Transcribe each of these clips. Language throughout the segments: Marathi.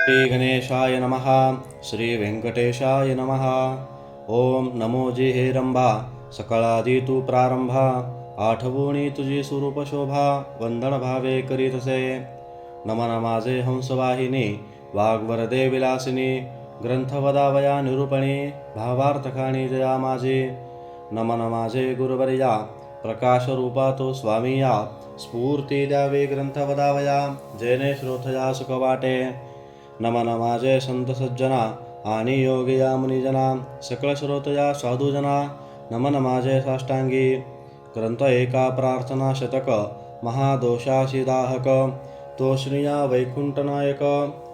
श्री गणेशाय नमः। श्री व्यंकटेशाय नमः। ओम नमो जी हे रंभा, सकळादी तू प्रारंभा, आठवणी तुझी स्वरूप शोभा, वंदन भावे करीतसे। नमन माझे हंसवाहिनी, वाग्वरदे विलासिनी, ग्रंथ वदावया निरूपणी, भावार्थकाणी जया माझी। नमन माझे गुरुवर्या, प्रकाश रूपा तो स्वामी या, स्फूर्ती द्यावे ग्रंथ वदावया, जेने श्रोतया सुख वाटे। नमन माझे संत सज्जना आणि योगिया मुनिजना, सकळ श्रोतया साधुजना, नमन माझे साष्टांगी। ग्रंथ एका प्रार्थना शतक, महादोषाशी दाहक, तोष्णिया वैकुंठ नायक,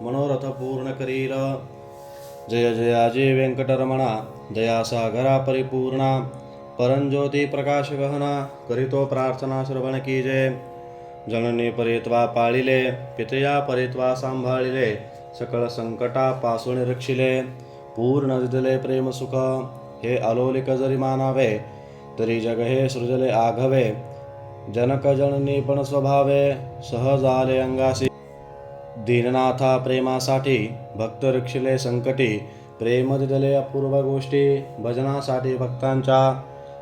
मनोरथ पूर्ण करील। जय जयाजी व्यंकटरमणा, दयासागरा परिपूर्णा, परंज्योती प्रकाश गहना, करीतो प्रार्थना श्रवण कीजे। जननी परित्वा पाळिले, पितया परित्वा सांभाळिले, सकळ संकटापासून रक्षिले, पूर्ण दिले प्रेम सुख। हे अलोलिक जरी मानावे, तरी जग हे सृजले आघवे, जनक जननी पण स्वभावे, सहज आले अंगासी। दीननाथा प्रेमासाठी, भक्त रक्षिले संकटी, प्रेम दिले अपूर्व गोष्टी, भजनासाठी भक्तांच्या।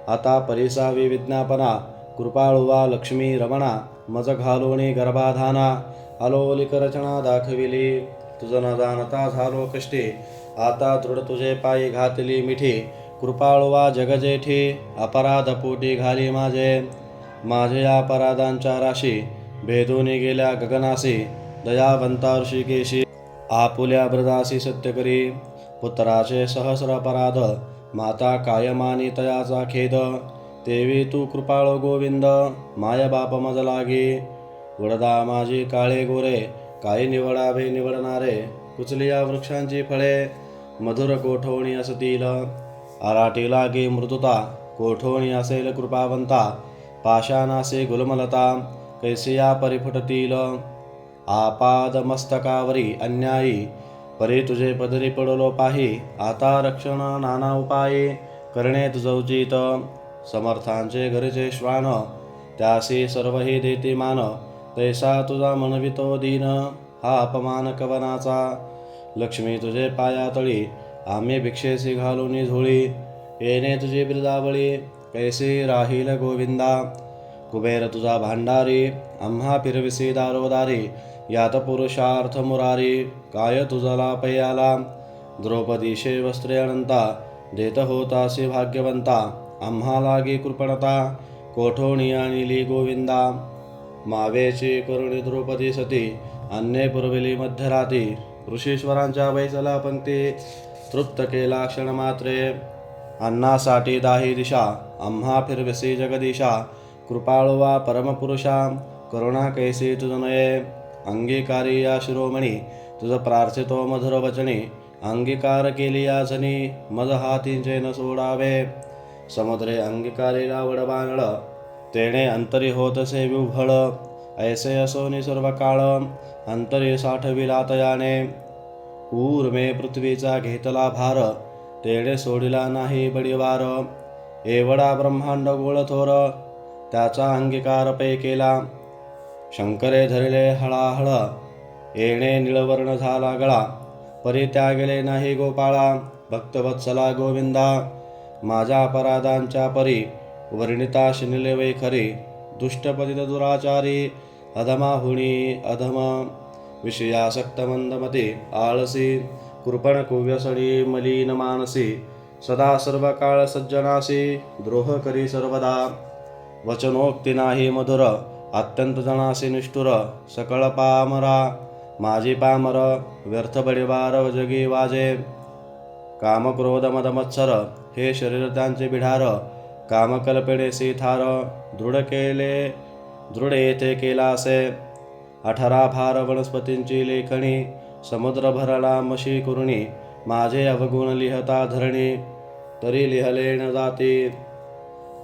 आता परिसावी विज्ञापना, कृपाळुवा लक्ष्मी रमणा, मज घालोणी गर्भाधाना, अलोलिक रचना दाखविली, तुझ न जाणता झालो कष्टी, आता दृढ तुझे पायी घातली मिठी, कृपाळुवा जगजेठी, अपराध पोटी घाली माझे अपराधांच्या राशी, भेदूनी गेल्या गगनासी, दयावंता ऋषिकेशी, आपुल्या ब्रदासी सत्य करी, पुत्राचे सहस्र अपराध, माता कायमानी तयाचा खेद, तेवी तू कृपाळो गोविंद, माय बाप मज लागी। वडदा माझी काळे गोरे, काही निवडावे निवडणारे, कुचलिया वृक्षांची फळे, मधुर कोठवणी असतील, आराटी लागी मृदुता, कोठवणी असेल कृपावंता, पाषाणासे गुलमलता, कैसिया परिफुटतील, आपाद मस्तकावरी अन्यायी, परी तुझे पदरी पडलो पाही, आता रक्षण नाना उपायी, करणे तुझ उचित, समर्थांचे घरचे श्वान, त्यासी सर्वही देती मान, तैसा तुझा मनवितो दीन, हा अपमान कवनाचा, लक्ष्मी तुझे पायातळी, आम्ही भिक्षेसी घालूनी झोळी, येणे तुझी बिरदावळी, कैसी राहील गोविंदा। कुबेर तुझा भांडारी, आम्हा फिरविसी दारोदारी, यात पुरुषार्थ मुरारी, काय तुझला पयाला, द्रौपदीशे वस्त्रे अनंता, देत होतासी भाग्यवंता, आम्हा लागी कृपणता, कोठोणी आणिली गोविंदा। मावेची करुणी द्रौपदी सती, अन्ये पुरविली मध्यराती, ऋषीश्वरांच्या वैसला पंक्ती, तृप्त केला क्षण मात्रे, अन्नासाठी दाही दिशा, आम्हा फिरविसी जगदीशा, कृपाळुवा परमपुरुषा, करुणा कैसी तुझ नये, अंगीकारी या शिरोमणी, तुझ प्रार्थितो मधुर वचनी, अंगीकार केली या जनी, मज हातींचे न सोडावे, समुद्रे अंगीकारीला वडबांगड, तेणे अंतरी होतसे विव्हळ, ऐसे असोनी सर्व काळ, अंतरी साठविला तयाने, ऊर्मे पृथ्वीचा घेतला भार, तेणे सोडिला नाही बडिवार, एवढा ब्रह्मांड गोळ थोर, त्याचा अंगीकार पै केला, शंकरे धरिले हळाहळ, येणे निळवर्ण झाला गळा, परित्यागले नाही गोपाळा, भक्तवत्सला गोविंदा, माझ्या अपराधांच्या परी, वर्णिता शिनिले वै खरी, दुष्टपतित दुराचारी, अधमाहुणी अधम, विषयासक्त मंदमती, आळसी, कृपण कुव्यसनी मलिन मानसी, सदा सर्व काळ सज्जनासी, द्रोह करी सर्वदा, वचनोक्ती नाही मधुर, अत्यंत जनासी निष्ठुर, सकळ पामरा, माझी पामर, व्यर्थ बडिवार जगी वाजे, काम क्रोध मद मत्सर, हे शरीर त्यांचे बिढार, काम कल्पनेसी थार, दृढ येथे केलासे, 18 भार वनस्पतींची लेखणी, समुद्र भरला मशी कुरणी, माझे अवगुण लिहता धरणी, तरी लिहले न जाती,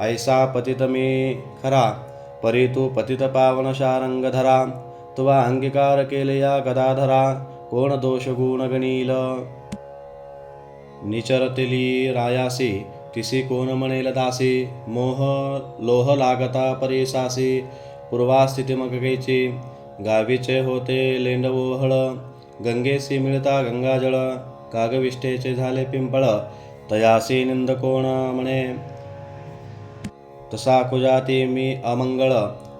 ऐसा पतित मी खरा, परी तू पतित पावन शारंग धरा, तुवा अंगीकार केले या गदाधरा, कोण दोष गुण गणील, निचरतिली रायासी, तिसी कोण म्हणेल दासी, मोह लोह लागता परीसासी, पूर्वास्थिती मग कैची, गावीचे होते लेंडवोहळ, गंगेसी मिळता गंगाजळ, कागविष्ठेचे झाले पिंपळ, तयासी निंदकोण म्हणे. तसा कुजाती मी अमंगळ,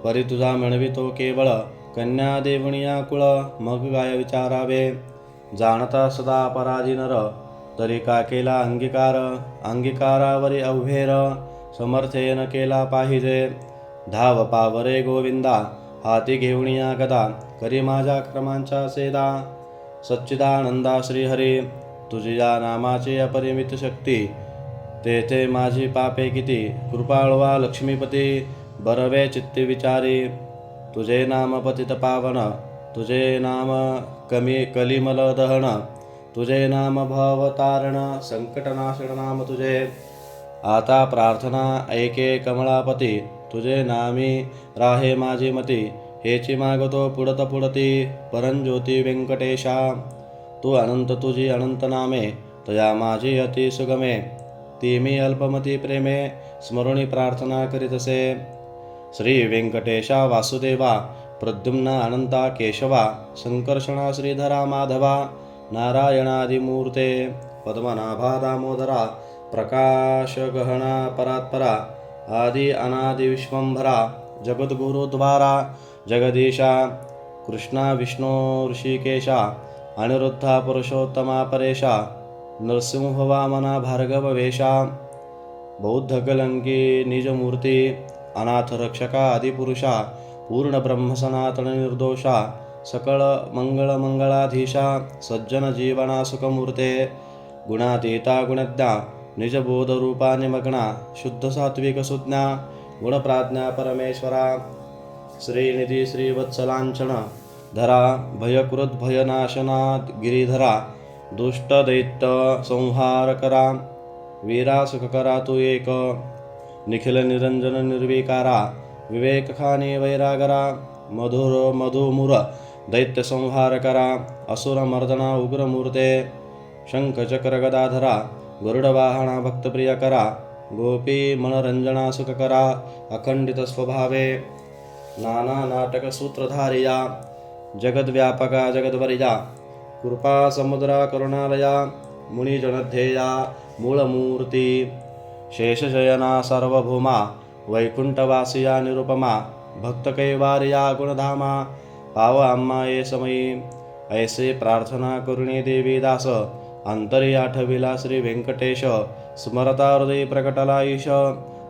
परी तुझा मिळवितो केवळ, कन्या देवणिया कुळ, मग काय विचारावे. जाणता सदा पराधी नर, तरी का केला अंगीकार, अंगीकारावरी अवघेर, समर्थेन केला पाहिजे. धाव पावरे गोविंदा, हाती घेऊनिया गदा, करी माझ्या क्रमांचा सेदा. सच्चिदानंदा श्रीहरी, तुझी या नामाची अपरिमित शक्ती, तेथे माझी पापे किती. कृपाळवा लक्ष्मीपती, बरवे चित्ती विचारी, तुझे नाम पतित पावन, तुझे नाम कलिमल दहन, तुझे नाम भवतारण, संकटनाशन नाम तुझे. आता प्रार्थना ऐके कमळापती, तुझे नामी राहे माझी मती. हेची मागतो पुढत पुढती, परंज्योती व्यंकटेशा. तू अनंत तुझी अनंत नामे, तया माझी अति सुगमे. ती मी अल्पमती प्रेमे, स्मरुणी प्रार्थना करीतसे. श्री व्यंकटेशा वासुदेवा, प्रद्युम्न अनंता केशवा, संकर्षणा श्रीधरा माधवा, नारायणादिमूर्ते, पद्मनाभा दामोदरा, प्रकाशगहना परात्परा, आदि अनादि विश्वंभरा, जगद्गुरुद्वारा, जगदीशा, कृष्णा विष्णू ऋषिकेशा, अनिरुद्धा पुरुषोत्तमा परेशा, नरसिंह वामना भार्गव वेशा, बौद्ध कलंकी निजमूर्ती, अनाथ रक्षका आदिपुरुषा, पूर्ण ब्रह्म सनातन निर्दोषा, सकळ मंगळ मंगळाधीशा, सज्जन जीवना सुखमूर्ते, गुणातीता गुणज्ञा, निजबोध रूपा निमग्ना, शुद्ध सात्विक सुज्ञा, गुणप्राज्ञा परमेश्वरा. श्रीनिधी श्रीवत्सलांछन धरा, भयकृत भयनाशनाद गिरिधरा, दुष्ट दैत्य संहार करा, वीरा सुख करा तू एक. निखिल निरंजन निर्विकारा, विवेक खानी वैरागरा, मधुर मधुमुर दैत्य संहार करा, असुर मर्दना उग्र मूर्ते, शंख चक्र गदाधरा, गरुड वाहना भक्तप्रिय करा, गोपी मनरंजना सुख करा, अखंडित स्वभावे, नाना नाटक सूत्रधारिया, जगद्व्यापका जगद्वरिया, कृपा समुद्रा करुणालया, मुनिजनध्येया मूलमूर्ती, शेषशयना सार्वभौमा, वैकुंठवासिया निरुपमा, भक्तकैवार्या गुणधामा, पाव आम्हा ये समयी. ऐसे प्रार्थना करुणी देवी दास, अंतरी आठविला श्री व्यंकटेश. स्मरता हृदयी प्रकटला ईश,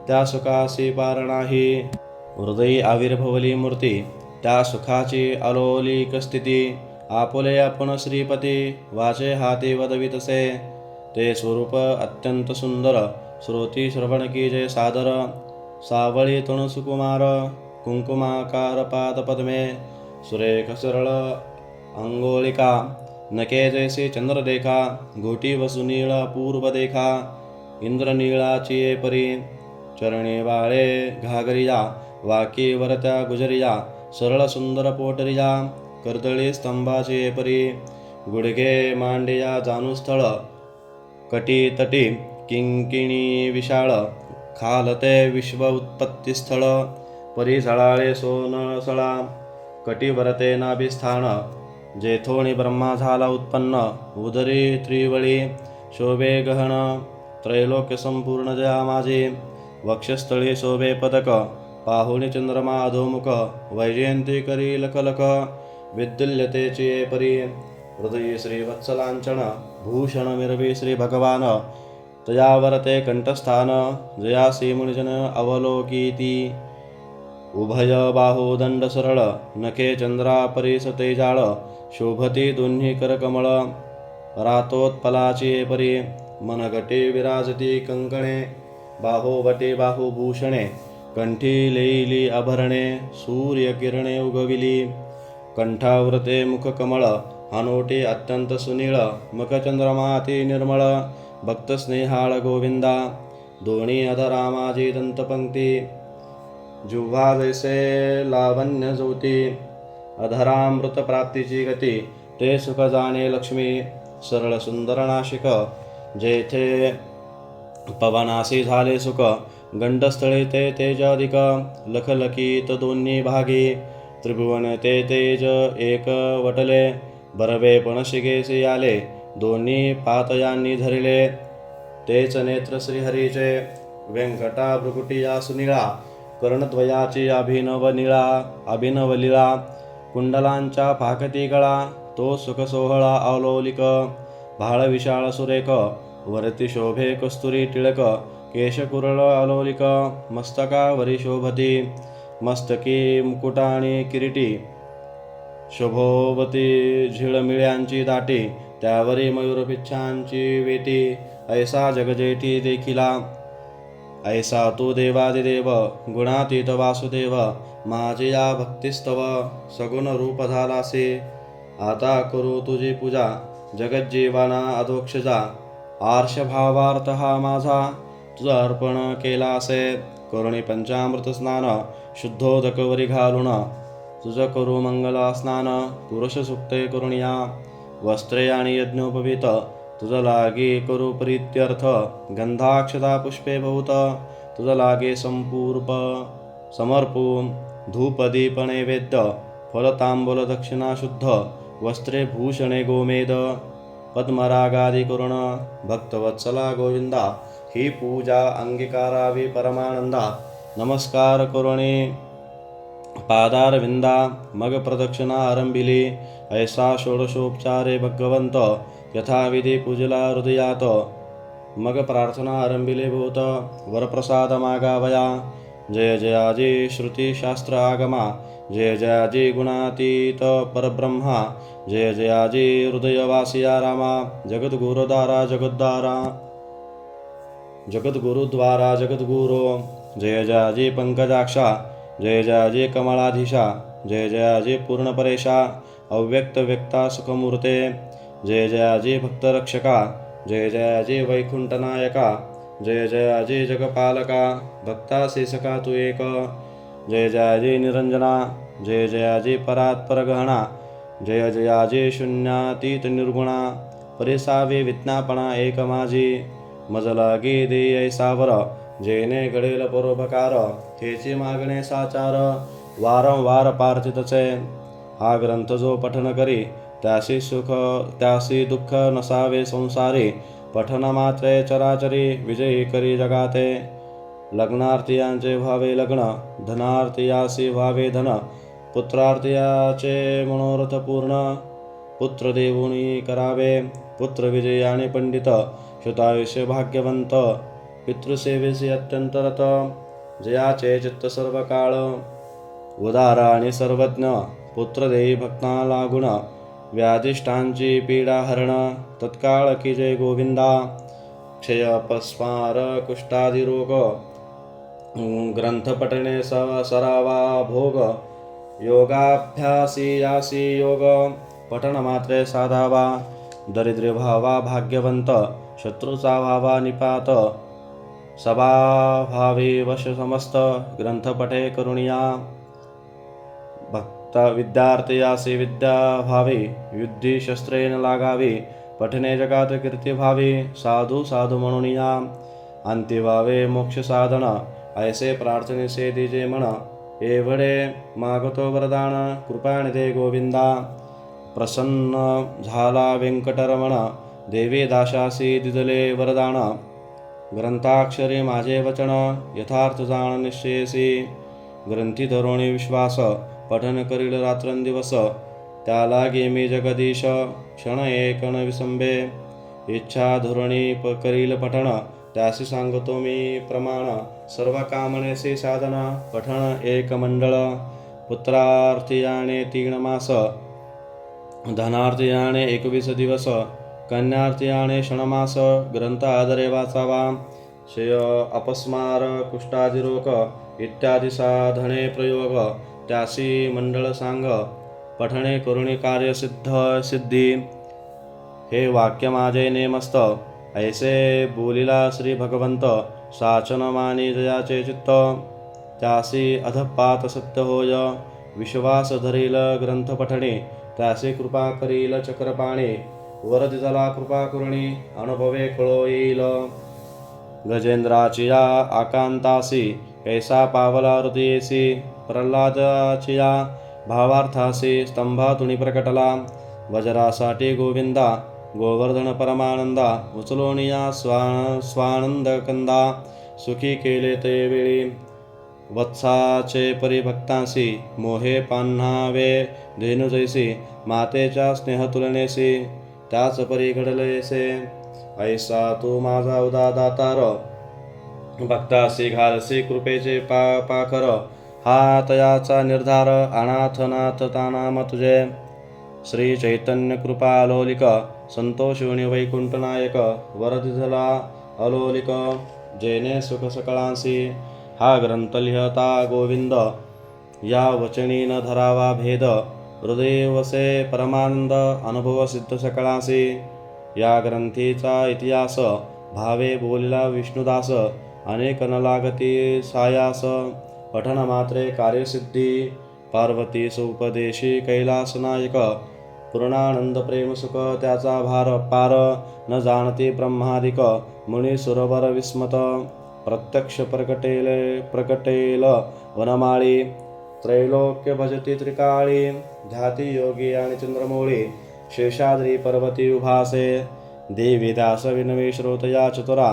त्या सुखासी पार नाही. हृदयी आविर्भवली मूर्ती, त्या सुखाची अलोलिक स्थिती. आपुले आपण श्रीपती, वाचे हाती वदवितसे. ते स्वरूप अत्यंत सुंदर, श्रोती श्रवण कीजे सादर. सावळी तृण सुकुमार, कुंकुमाकार पादपद्मे, सुरेख सरळ अंगोलिका, नके जैसे चंद्रदेखा, घोटी वसुनीळ पूर्व देखा. इंद्रनीळाची परी, चरणे वाळे घागरिया, वाकी वरत्या गुजरिया, सरळ सुंदर पोटरिया, कर्दळी स्तंभाची परी. गुडघे मांडिया जानुस्थळ, कटी तटी किंकिणी विशाळ, खालते विश्व उत्पत्तीस्थळ. परी झळाळे सोनसळा, कटिवरते नाभिस्थान, जेथोणी ब्रह्मा झाला उत्पन्न. उदरी त्रिवळी, शोभे गहन, त्रैलोक्य संपूर्ण जया माझी. वक्षस्थळी शोभे पदक, पाहुणी चंद्रमा अधोमुख, वैजयंती करी लखलख, विद्युल्यतेची परी. हृदयी श्रीवत्सलांचन, भूषण मिरवी श्री भगवान, तयावरते कंठस्थान, जयासी मुनिजन अवलोकीती. उभय बाहुदंड सरळ, नखे चंद्रा परीस तेजाळ, शोभती दोन्ही करकमळ, रातोत्पलाची परी. मनगटे विराजती कंकणे, बाहोवटे बाहुभूषणे, कंठी लेईली आभरणे, सूर्यकिरणे उगविली. कंठावृते मुखकमळ, हनोटे अत्यंत सुनीळ, मुखचंद्रमाती निर्मळ, भक्त स्नेहाळ गोविंदा. दोन्ही अधरा माझी दंतपंक्ती, जिव्हा जैसे लावण्य ज्योती. अधरामृत प्राप्तीची गती, ते सुख जाणे लक्ष्मी. सरळ सुंदर नाशिक, जेथे पवनासी झाले सुख. गंडस्थळी ते तेज अधिक, लखलखीत दोन्ही भागी. त्रिभुवन ते तेज एक वटले, बरवे पणशिगेसी आले, दोन्ही पातयांनी धरिले. तेच नेत्र श्रीहरीचे, व्यंकटा भृकुटी या सुनिळा, कर्णद्वयाची अभिनव लीळा. कुंडलांच्या फाकती गळा, तो सुख सोहळा अवलौलिक. भाळ विशाळ सुरेख, वरती शोभे कस्तुरी टिळक. केश कुरळ अलौलिक, मस्तकावरी शोभती. मस्तकी मुकुटाणी किरीटी, शोभोवती झिळमिळ्यांची दाटी. त्यावरी मयूरपिच्छांची वेटी. ऐसा जगजेठी देखिला, ऐसा तू देवादिदेव. गुणातीत वासुदेव, माझी या भक्तिस्तव. सगुण रूप झालासे, आता करू तुझी पूजा. जगज्जीवाना अधोक्षजा, आर्ष भावार्थ हा माझा. तुझं अर्पण केला असे, करुणी पंचामृत स्नान. शुद्धोदकवरी घालून, तुझं करू मंगल स्नान. पुरुष सुक्ते करुणिया, वस्त्रे आणि यज्ञोपवीत. तुझं लागे करू प्रीत्यर्थ, गंधाक्षता पुष्पे बहुत. तुझं लागे समर्पून धूपदीप नैवेद्य. फलतांबूल दक्षिणा शुद्ध, वस्त्रे भूषणे गोमेद. पद्मरागादि करुण, भक्तवत्सला गोविंदा. ही पूजा अंगीकारावी परमानंदा. नमस्कार करुणी पादारविंदा, मग प्रदक्षिणा आरंभिली. ऐसा षोडशोपचारे भगवंत, यथाविधी पूजला हृदयात. मग प्रार्थना आरंभिले भूत, वरप्रसाद मागावया. जय जयाजी श्रुती शास्त्र आगमा, जय जयाजी गुणातीत परब्रह्मा. जय जयाजी हृदयवासिया रामा, जगद्गुरुद्वारा जगद्गुरो. जय जयाजी पंकजाक्षा, जय जयाजी कमलाधीशा. जय जयाजी पूर्णपरेशा, अव्यक्त व्यक्ता सुखमूर्ते. जय जयाजी भक्तरक्षका, जय जयाजी वैकुंठनायका. जय जयाजी जगपालका, भक्ताशीसका तू एक. जय जयाजी निरंजना, जय जयाजी परात्पर गहना. जय जयाजी शून्यातीत निर्गुणा, परिसावे विज्ञापना एक माझी. मज लागी दे ऐसावर, जेने घडेल परोपकार. तेची मागणे साचार, वारंवार प्रार्थितचे. हा ग्रंथ जो पठन करी, त्यासी दुःख नसावे संसारी. पठन मात्रे चराचरी, विजयी करी जगाते. लग्नार्थीयांचे व्हावे लग्न, धनार्थीयासी व्हावे धन. पुत्रार्थीयाचे मनोरथ पूर्ण, पुत्र देवुनी करावे. पुत्र विजयाने पंडित, श्रुतायुष्य भाग्यवंत. पितृसेवेसी अत्यंत रत, जयाचे चित्त सर्व काळ. उदार आणि सर्वज्ञ, पुत्र देई भक्ताला गुण. व्याधिष्ठांची पीडा हरण, तत्काळ की जय गोविंदा. क्षय अपस्मार कुष्ठादी रोग, ग्रंथ पठणे सरावा भोग. योगाभ्यासी यासी योग, पठन मात्रे साधावा. दरिद्र व्हावा भाग्यवंत, शत्रूचा व्हावा निपात. सभाभावी वश समस्त, ग्रंथ पठे करुणिया. भक्त विद्यार्थयासी विद्या भावी, युद्धी शस्त्रेन लागावी. पठणे जगात कीर्ती भावी, साधू साधू म्हणून या. अंती व्हावे मोक्ष साधन, ऐसे प्रार्थनेसे दिजे म्हण. एवढे मागतो वरदान, कृपानिधे गोविंदा. प्रसन्न झाला व्यंकटरमण, देवी दाशासी दिदले वरदान. ग्रंथाक्षरी माझे वचन, यथार्थ जाण निश्चयसी. ग्रंथी धरोणी विश्वास, पठन करील रात्रंदिवस. त्याला गेमी जगदीश, क्षण एक न विसंबे. इच्छा धोरणी करील पठण, त्यासी सांगतो मी प्रमाण. सर्व कामनेसी साधन, पठण एक मंडळ. पुत्रार्थीयाने 3 मास, धनार्थीयाने 21 दिवस. कन्यार्थीयाने क्षणमास, ग्रंथ आदरे वाचावा. क्षय अपस्मार कुष्ठादी रोग, इत्यादी साधने प्रयोग. त्यासी मंडळ सांग, पठणे करुणी कार्य सिद्धी. हे वाक्य माझे नेमस्त, ऐसे बोलिला श्री भगवंत. साचन मानी जयाचे चित्त, त्यासी अधपात सत्य होय. विश्वास धरील ग्रंथ पठणे, त्यासी कृपा करील चक्रपाणी. वरद जला कृपा करुणी, अनुभवे कळो येईल. गजेंद्राची या आकांतासी, कैसा पावला हृदयेसी. प्रल्हादाची या भावार्थासी, स्तंभातुनी प्रकटला. वज्रासाठी गोविंदा गोवर्धन परमानंदा उचलोनिया स्वानंद कंदा सुखी केले ते वेळी वत्साचे परिभक्तांसी मोहे पान्हावे धेनु जैसी मातेच्या स्नेह तुलनेसी त्याच परी घडलेसे ऐसा तू माझा उदा दातार भक्तासी घालसी कृपेचे पाखर हा तयाचा निर्धार अनाथनाथ नाम तुझे श्री चैतन्य कृपा अलोलिक संतोषिणी वैकुंठ नायक वरदिधला अलोलिक जेने सुख सकळांसी हा ग्रंथ लिहता गोविंद या वचनी न धरावा भेद हृदय वसे परमानंद अनुभव सिद्ध सकळांसी या ग्रंथीचा इतिहास भावे बोलिला विष्णुदास अनेक न लागती सायास पठन मात्रे कार्यसिद्धी पार्वती सुपदेशी कैलास नायक पूर्णानंद प्रेम सुख त्याचा भार पार न जाणती ब्रह्मादिक मुनी सुरवर विस्मत प्रत्यक्ष प्रकटेल वनमाळी त्रैलोक्य भजती त्रिकाळी ध्याती योगी आणि चंद्रमौळी शेषाद्री पर्वती उभासे देवी दास विनवी श्रोतया चतुरा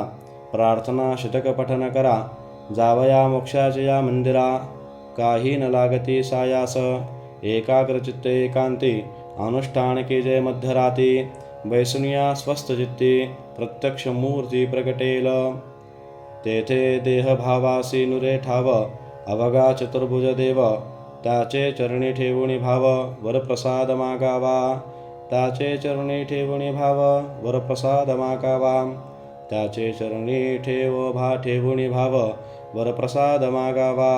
प्रार्थना शतक पठन करा जावया मोक्षाच्या मंदिरा काही न लागती सायास एकाग्रचित्ते एकांती अनुष्ठान केजे मध्यराती बैसुनिया स्वस्थचित्ती प्रत्यक्ष मूर्ती प्रकटेल तेथे देहभावासी नुरे ठाव अवगा चतुर्भुज देव त्याचे चरणी ठेवुनी भाव वरप्रसाद मागावा त्याचे चरणी ठेवुनी भाव वरप्रसाद मागावा त्याचे चरणी ठेवुनी भाव वरप्रसाद मागावा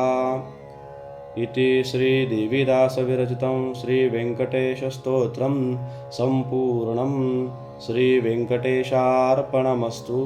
इति श्री देवीदास विरचितं श्री वेंकटेश स्तोत्रम संपूर्णं श्री वेंकटेशार्पणमस्तु।